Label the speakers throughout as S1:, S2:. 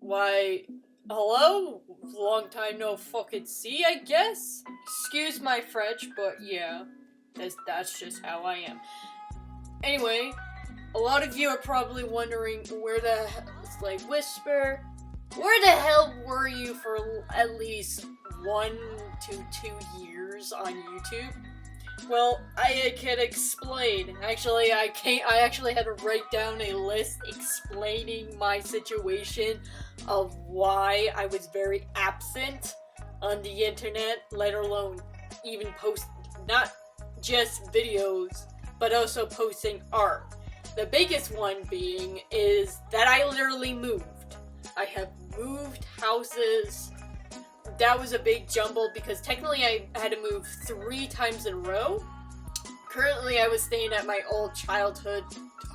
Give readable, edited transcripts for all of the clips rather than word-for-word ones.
S1: Why, hello? Long time no fucking see, I guess? Excuse my French, but yeah, that's just how I am. Anyway, a lot of you are probably wondering Whisper, where the hell were you for at least 1 to 2 years on YouTube? Well, I can explain. Actually, I actually had to write down a list explaining my situation of why I was very absent on the internet, let alone even post not just videos, but also posting art. The biggest one being is that I literally moved. I have moved houses. That was a big jumble because technically I had to move 3 times in a row. Currently I was staying at my old childhood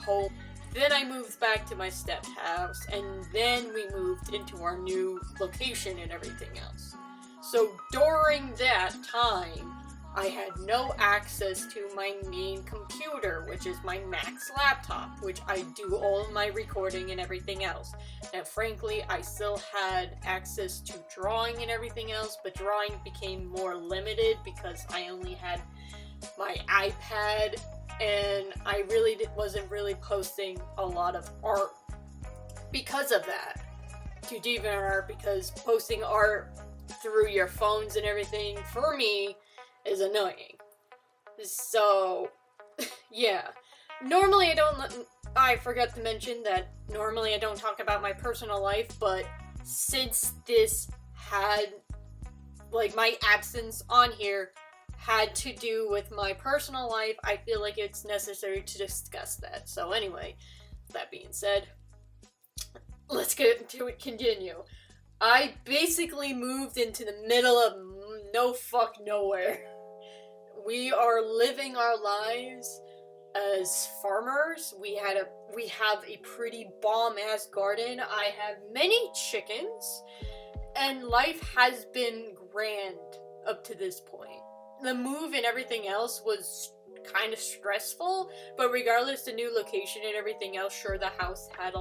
S1: home. Then I moved back to my step house, and then we moved into our new location and everything else. So during that time, I had no access to my main computer, which is my Mac's laptop, which I do all of my recording and everything else. And frankly, I still had access to drawing and everything else, but drawing became more limited because I only had my iPad, and I really wasn't really posting a lot of art because of that to DeviantArt, because posting art through your phones and everything, for me, is annoying. So, yeah. Normally I forgot to mention that normally I don't talk about my personal life, but since this had, my absence on here had to do with my personal life, I feel like it's necessary to discuss that. So anyway, that being said, let's get into it, continue. I basically moved into the middle of nowhere. We are living our lives as farmers. We have a pretty bomb-ass garden. I have many chickens, and life has been grand up to this point. The move and everything else was kind of stressful, but regardless, the new location and everything else, sure, the house had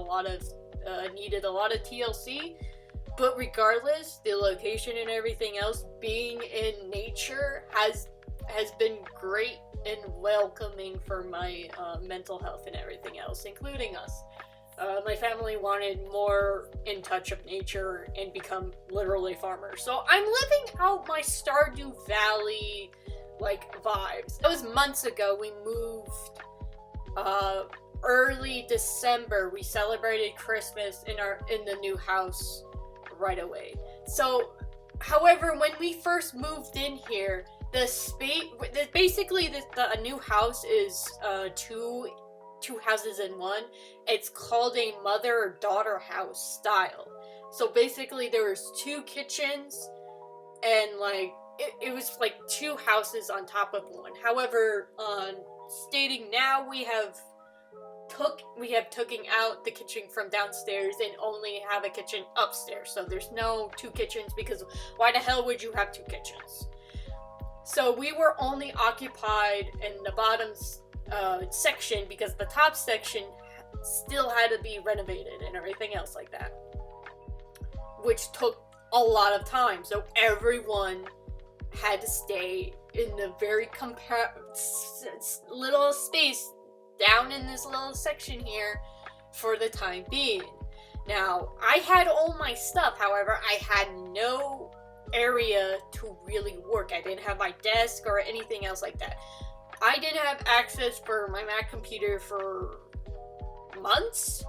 S1: needed a lot of TLC. But regardless, the location and everything else, being in nature has been great and welcoming for my mental health and everything else, including us. My family wanted more in touch of nature and become literally farmers. So I'm living out my Stardew Valley vibes. That was months ago. We moved early December. We celebrated Christmas in the new house right away. So, however, when we first moved in here, the new house is two houses in one. It's called a mother-daughter house style. So basically there was 2 kitchens, and it was 2 houses on top of one. However, stating now we have taken out the kitchen from downstairs and only have a kitchen upstairs. So there's no 2 kitchens, because why the hell would you have 2 kitchens? So we were only occupied in the bottom section because the top section still had to be renovated and everything else like that, which took a lot of time. So everyone had to stay in the very little space down in this little section here for the time being. Now, I had all my stuff, however, I had no area to really work. I didn't have my desk or anything else like that. I didn't have access for my Mac computer for months.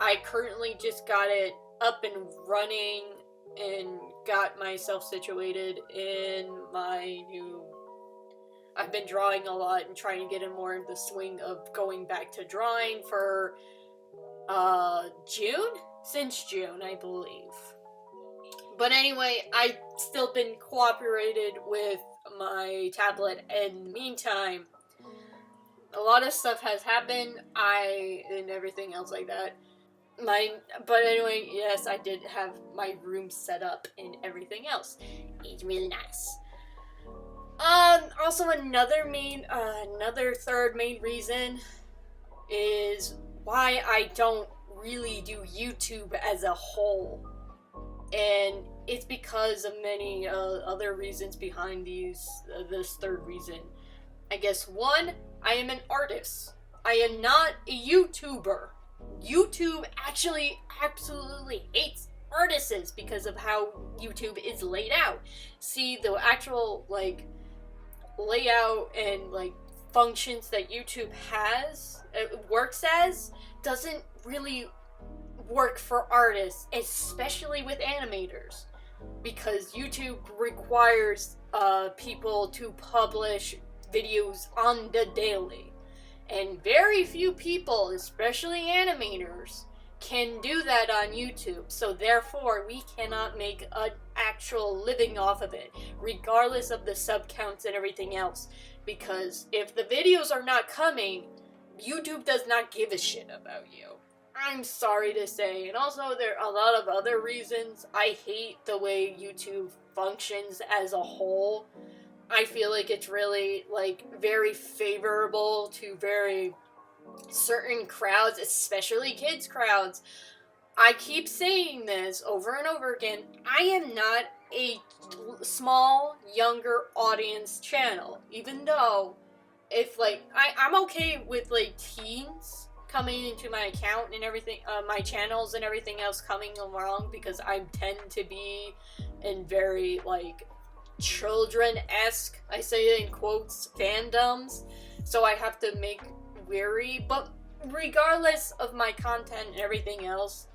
S1: I currently just got it up and running and got myself situated in my new... I've been drawing a lot and trying to get in more in the swing of going back to drawing for June? Since June, I believe. But anyway, I've still been cooperated with my tablet, and in the meantime, a lot of stuff has happened, and everything else like that. But anyway, yes, I did have my room set up and everything else. It's really nice. Also another third main reason is why I don't really do YouTube as a whole. And it's because of many other reasons behind this third reason. I guess one, I am an artist. I am not a YouTuber. YouTube actually absolutely hates artists because of how YouTube is laid out. See, the actual, like, layout and, like, functions that YouTube has, works as, doesn't really work for artists, especially with animators, because YouTube requires people to publish videos on the daily, and very few people, especially animators, can do that on YouTube, so therefore we cannot make an actual living off of it, regardless of the sub counts and everything else, because if the videos are not coming, YouTube does not give a shit about you. I'm sorry to say. And also, there are a lot of other reasons. I hate the way YouTube functions as a whole. I feel like it's really, like, very favorable to very certain crowds, especially kids crowds. I keep saying this over and over again. I am not a small, younger audience channel. Even though, if, like, I'm okay with, like, teens coming into my account and everything, my channels and everything else coming along, because I tend to be in very, like, children-esque, I say it in quotes, fandoms, so I have to make weary, but regardless of my content and everything else,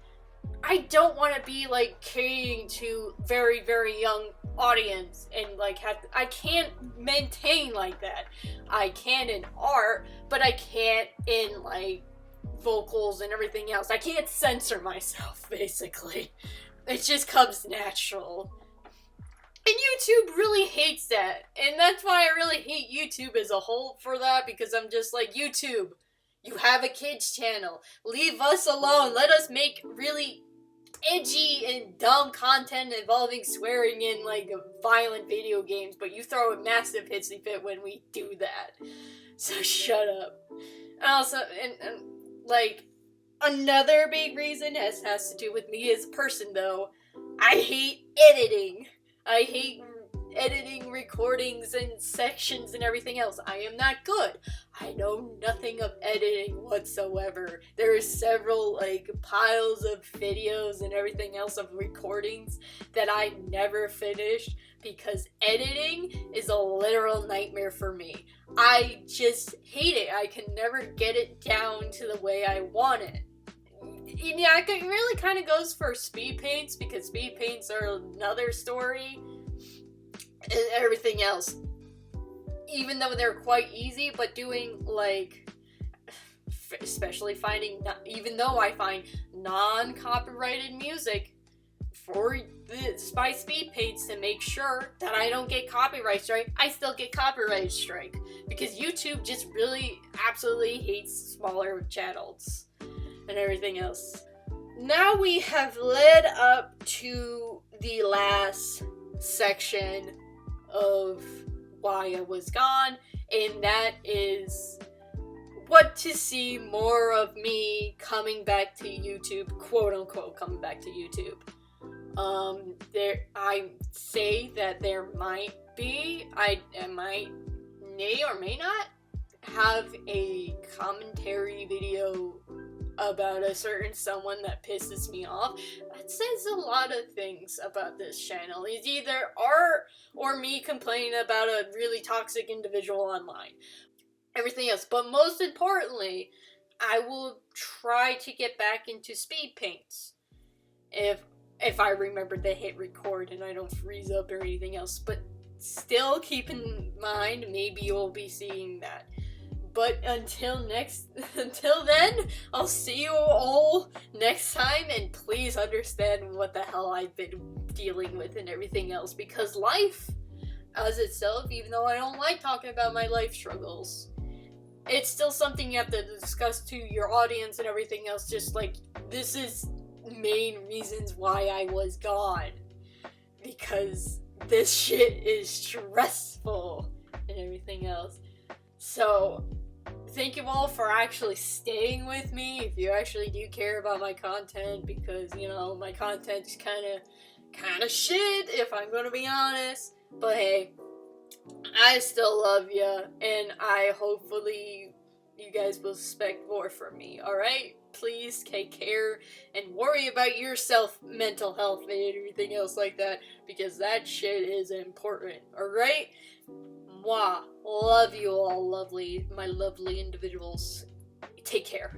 S1: I don't want to be, like, catering to very, very young audience, and, like, I can't maintain like that. I can in art, but I can't in, like, vocals and everything else. I can't censor myself, basically. It just comes natural. And YouTube really hates that. And that's why I really hate YouTube as a whole for that, because I'm just like, YouTube, you have a kids channel. Leave us alone. Let us make really edgy and dumb content involving swearing in, like, violent video games, but you throw a massive hissy fit when we do that. So shut up. Also, and like, another big reason has to do with me as a person, though. I hate editing. I hate editing recordings and sections and everything else. I am not good. I know nothing of editing whatsoever. There are several, like, piles of videos and everything else of recordings that I never finished because editing is a literal nightmare for me. I just hate it. I can never get it down to the way I want it. Yeah, it really kind of goes for speed paints, because speed paints are another story. And everything else, even though they're quite easy, but doing, like, especially finding, even though I find non-copyrighted music for my speed paints to make sure that I don't get copyright strike, I still get copyright strike, because YouTube just really absolutely hates smaller channels and everything else. Now we have led up to the last section of why I was gone, and that is what to see more of me coming back to YouTube, quote unquote coming back to YouTube. I say that there might be, I may or may not have a commentary video about a certain someone that pisses me off. That says a lot of things about this channel. It's either art or me complaining about a really toxic individual online. Everything else. But most importantly, I will try to get back into speed paints. If I remember to hit record and I don't freeze up or anything else. But still keep in mind, maybe you'll be seeing that. But until then, I'll see you all next time, and please understand what the hell I've been dealing with and everything else, because life as itself, even though I don't like talking about my life struggles, it's still something you have to discuss to your audience and everything else, just like, this is main reasons why I was gone, because this shit is stressful and everything else. So, thank you all for actually staying with me, if you actually do care about my content, because, you know, my content is kind of kind of shit, if I'm gonna be honest. But hey, I still love you, and I hopefully you guys will expect more from me, alright? Please take care and worry about yourself, mental health, and everything else like that, because that shit is important, alright? Mwah. Love you all, lovely, my lovely individuals. Take care.